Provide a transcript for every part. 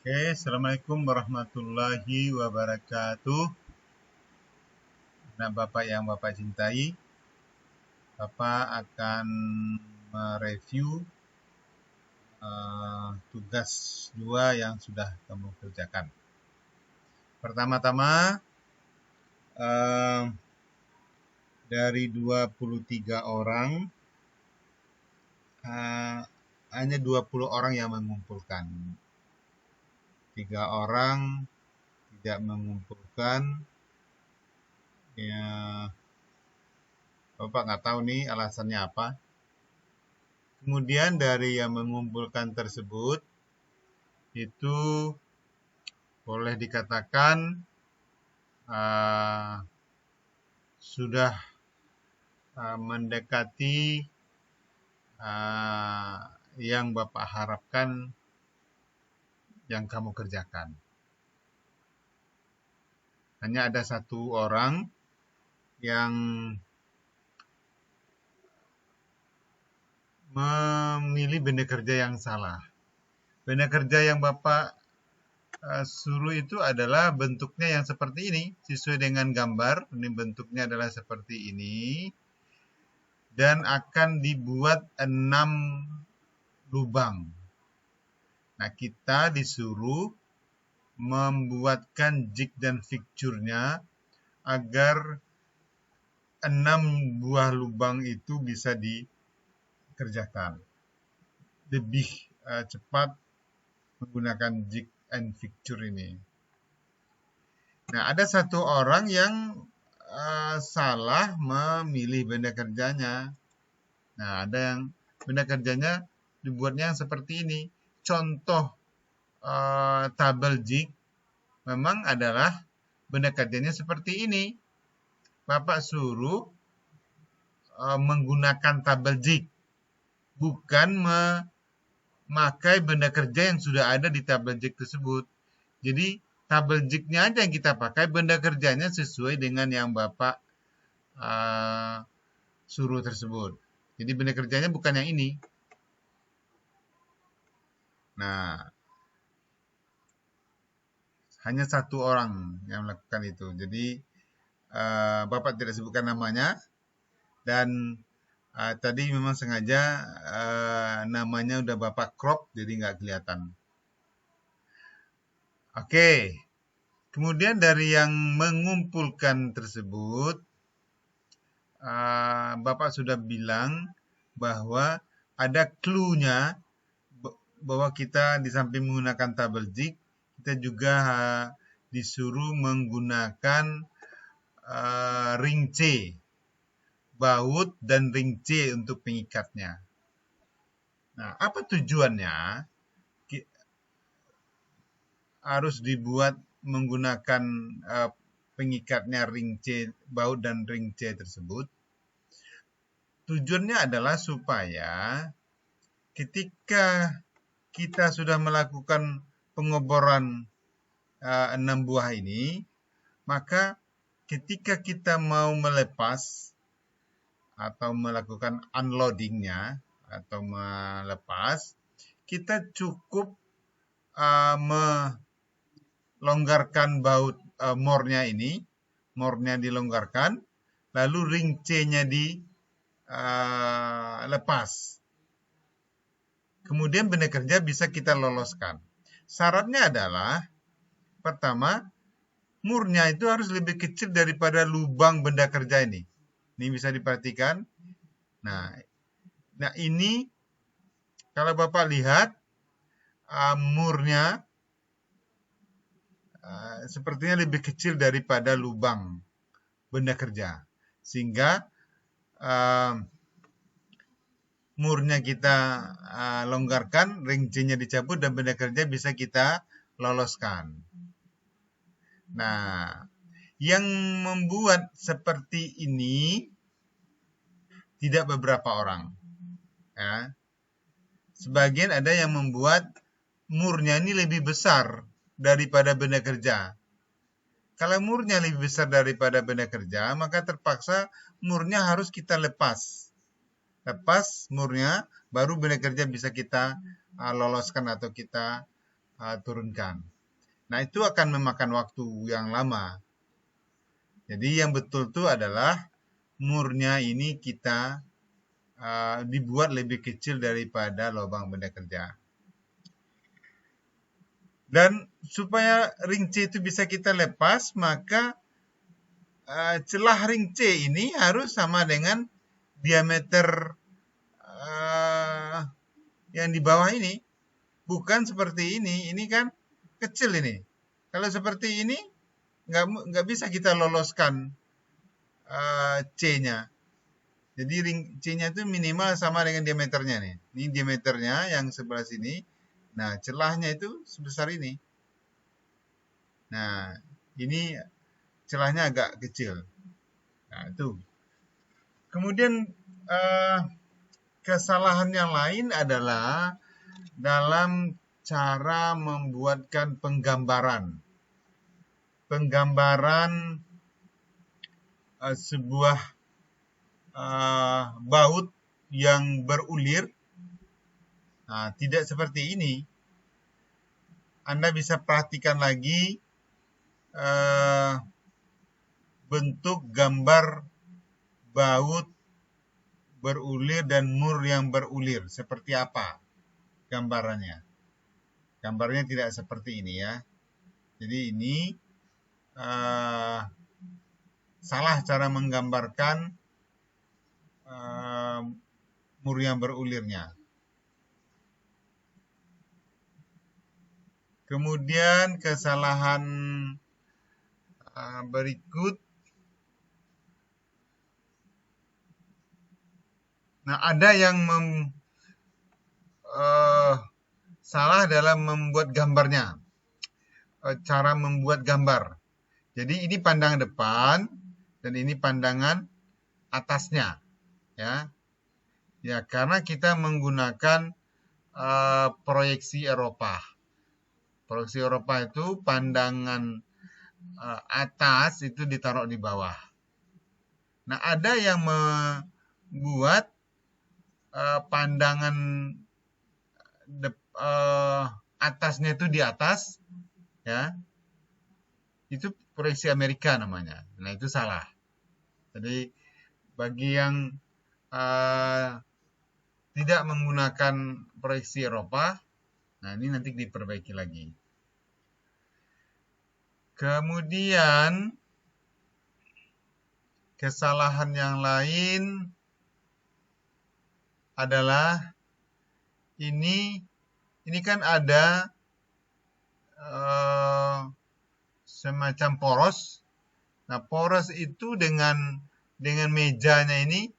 Oke, Assalamualaikum warahmatullahi wabarakatuh. Nah, Bapak yang Bapak cintai, Bapak akan mereview tugas 2 yang sudah kamu kerjakan. Pertama-tama, eh, dari 23 orang, hanya 20 orang yang mengumpulkan. 3 orang tidak mengumpulkan. Ya, Bapak nggak tahu nih alasannya apa. Kemudian dari yang mengumpulkan tersebut, itu boleh dikatakan sudah mendekati yang Bapak harapkan yang kamu kerjakan. Hanya ada satu orang yang memilih benda kerja yang salah. Benda kerja yang Bapak suruh itu adalah bentuknya yang seperti ini, sesuai dengan gambar. Ini bentuknya adalah seperti ini. Dan akan dibuat 6 lubang. Nah, kita disuruh membuatkan jig dan fixture-nya agar 6 buah lubang itu bisa dikerjakan. Lebih cepat menggunakan jig and fixture ini. Nah, ada satu orang yang salah memilih benda kerjanya. Nah, ada yang benda kerjanya dibuatnya yang seperti ini. Contoh tabel jig memang adalah benda kerjanya seperti ini. Bapak suruh menggunakan tabel jig, bukan memakai benda kerja yang sudah ada di tabel jig tersebut. Jadi tabel jignya aja yang kita pakai, benda kerjanya sesuai dengan yang Bapak suruh tersebut. Jadi benda kerjanya bukan yang ini. Nah, hanya satu orang yang melakukan itu. Jadi Bapak tidak sebutkan namanya, dan tadi memang sengaja namanya udah Bapak crop, jadi nggak kelihatan. Oke, kemudian dari yang mengumpulkan tersebut, Bapak sudah bilang bahwa ada clue-nya bahwa kita di samping menggunakan tabel jig, kita juga disuruh menggunakan ring C, baut dan ring C untuk pengikatnya. Nah, apa tujuannya harus dibuat menggunakan pengikatnya ring C, baut dan ring C tersebut? Tujuannya adalah supaya ketika kita sudah melakukan pengeboran 6 buah ini, maka ketika kita mau melepas atau melakukan unloadingnya atau melepas, kita cukup melonggarkan baut more-nya ini, more-nya dilonggarkan, lalu ring C-nya dilepas. Kemudian benda kerja bisa kita loloskan. Syaratnya adalah, pertama, murnya itu harus lebih kecil daripada lubang benda kerja ini. Ini bisa diperhatikan. Nah ini kalau Bapak lihat, murnya sepertinya lebih kecil daripada lubang benda kerja. Sehingga murnya kita longgarkan, ring C-nya dicabut, dan benda kerja bisa kita loloskan. Nah, yang membuat seperti ini tidak beberapa orang. Ya. Sebagian ada yang membuat murnya ini lebih besar daripada benda kerja. Kalau murnya lebih besar daripada benda kerja, maka terpaksa murnya harus kita lepas. Lepas murnya, baru benda kerja bisa kita loloskan atau kita turunkan. Nah, itu akan memakan waktu yang lama. Jadi yang betul itu adalah murnya ini kita dibuat lebih kecil daripada lubang benda kerja. Dan supaya ring C itu bisa kita lepas, maka celah ring C ini harus sama dengan diameter yang di bawah ini. Bukan seperti ini kan kecil ini. Kalau seperti ini, nggak bisa kita loloskan C-nya. Jadi ring C-nya itu minimal sama dengan diameternya nih. Ini diameternya yang sebelah sini. Nah, celahnya itu sebesar ini. Nah, ini celahnya agak kecil. Nah, itu. Kemudian kesalahan yang lain adalah dalam cara membuatkan penggambaran. Penggambaran sebuah baut yang berulir. Nah, tidak seperti ini. Anda bisa perhatikan lagi bentuk gambar baut berulir dan mur yang berulir. Seperti apa gambarannya? Gambarnya tidak seperti ini ya. Jadi ini salah cara menggambarkan mur yang berulirnya. Kemudian kesalahan berikut. Nah, ada yang salah dalam membuat gambarnya. Cara membuat gambar. Jadi ini pandangan depan dan ini pandangan atasnya. Ya, karena kita menggunakan proyeksi Eropa. Proyeksi Eropa itu pandangan atas itu ditaruh di bawah. Nah, ada yang membuat pandangan atasnya itu di atas, ya. Itu proyeksi Amerika namanya. Nah, itu salah. Jadi bagi yang tidak menggunakan proyeksi Eropa, nah ini nanti diperbaiki lagi. Kemudian kesalahan yang lain adalah ini kan ada semacam poros. Nah, poros itu dengan mejanya ini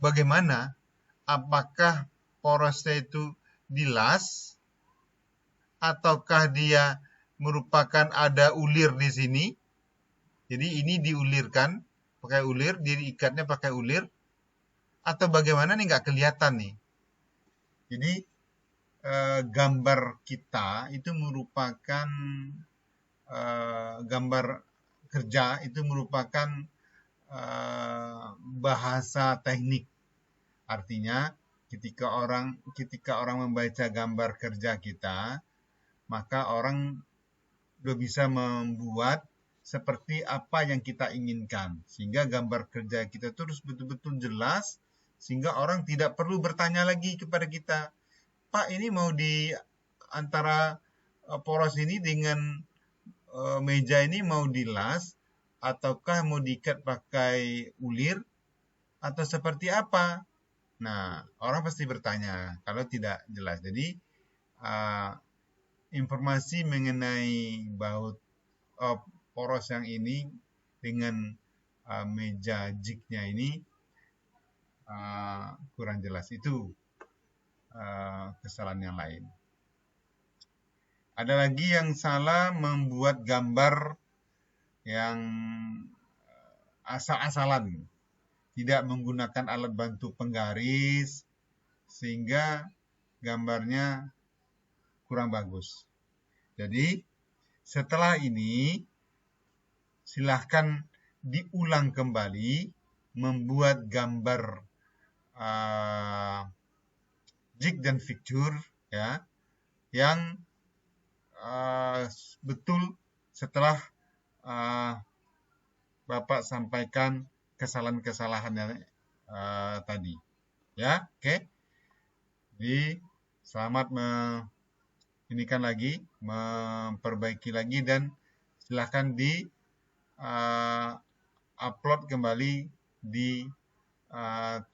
bagaimana? Apakah porosnya itu dilas ataukah dia merupakan ada ulir di sini? Jadi ini diulirkan pakai ulir, diikatnya pakai ulir, atau bagaimana nih nggak kelihatan nih. Jadi gambar kita itu merupakan gambar kerja itu merupakan bahasa teknik. Artinya ketika orang membaca gambar kerja kita, maka orang udah bisa membuat seperti apa yang kita inginkan. Sehingga gambar kerja kita terus betul-betul jelas, sehingga orang tidak perlu bertanya lagi kepada kita, Pak, ini mau di antara poros ini dengan meja ini mau dilas, ataukah mau diikat pakai ulir, atau seperti apa? Nah, orang pasti bertanya kalau tidak jelas. Jadi, informasi mengenai baut poros yang ini dengan meja jignya ini kurang jelas. Itu kesalahan yang lain. Ada lagi yang salah membuat gambar yang asal-asalan, tidak menggunakan alat bantu penggaris, sehingga gambarnya kurang bagus. Jadi, setelah ini, silahkan diulang kembali membuat gambar jig dan fixture, ya, yang betul setelah Bapak sampaikan kesalahan-kesalahannya tadi. Ya, oke. Jadi selamat memperbaiki lagi, dan silahkan di upload kembali di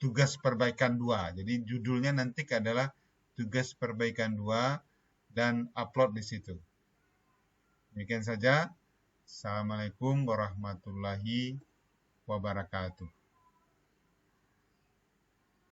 tugas perbaikan 2. Jadi judulnya nanti adalah tugas perbaikan 2 dan upload di situ. Demikian saja. Assalamualaikum warahmatullahi wabarakatuh.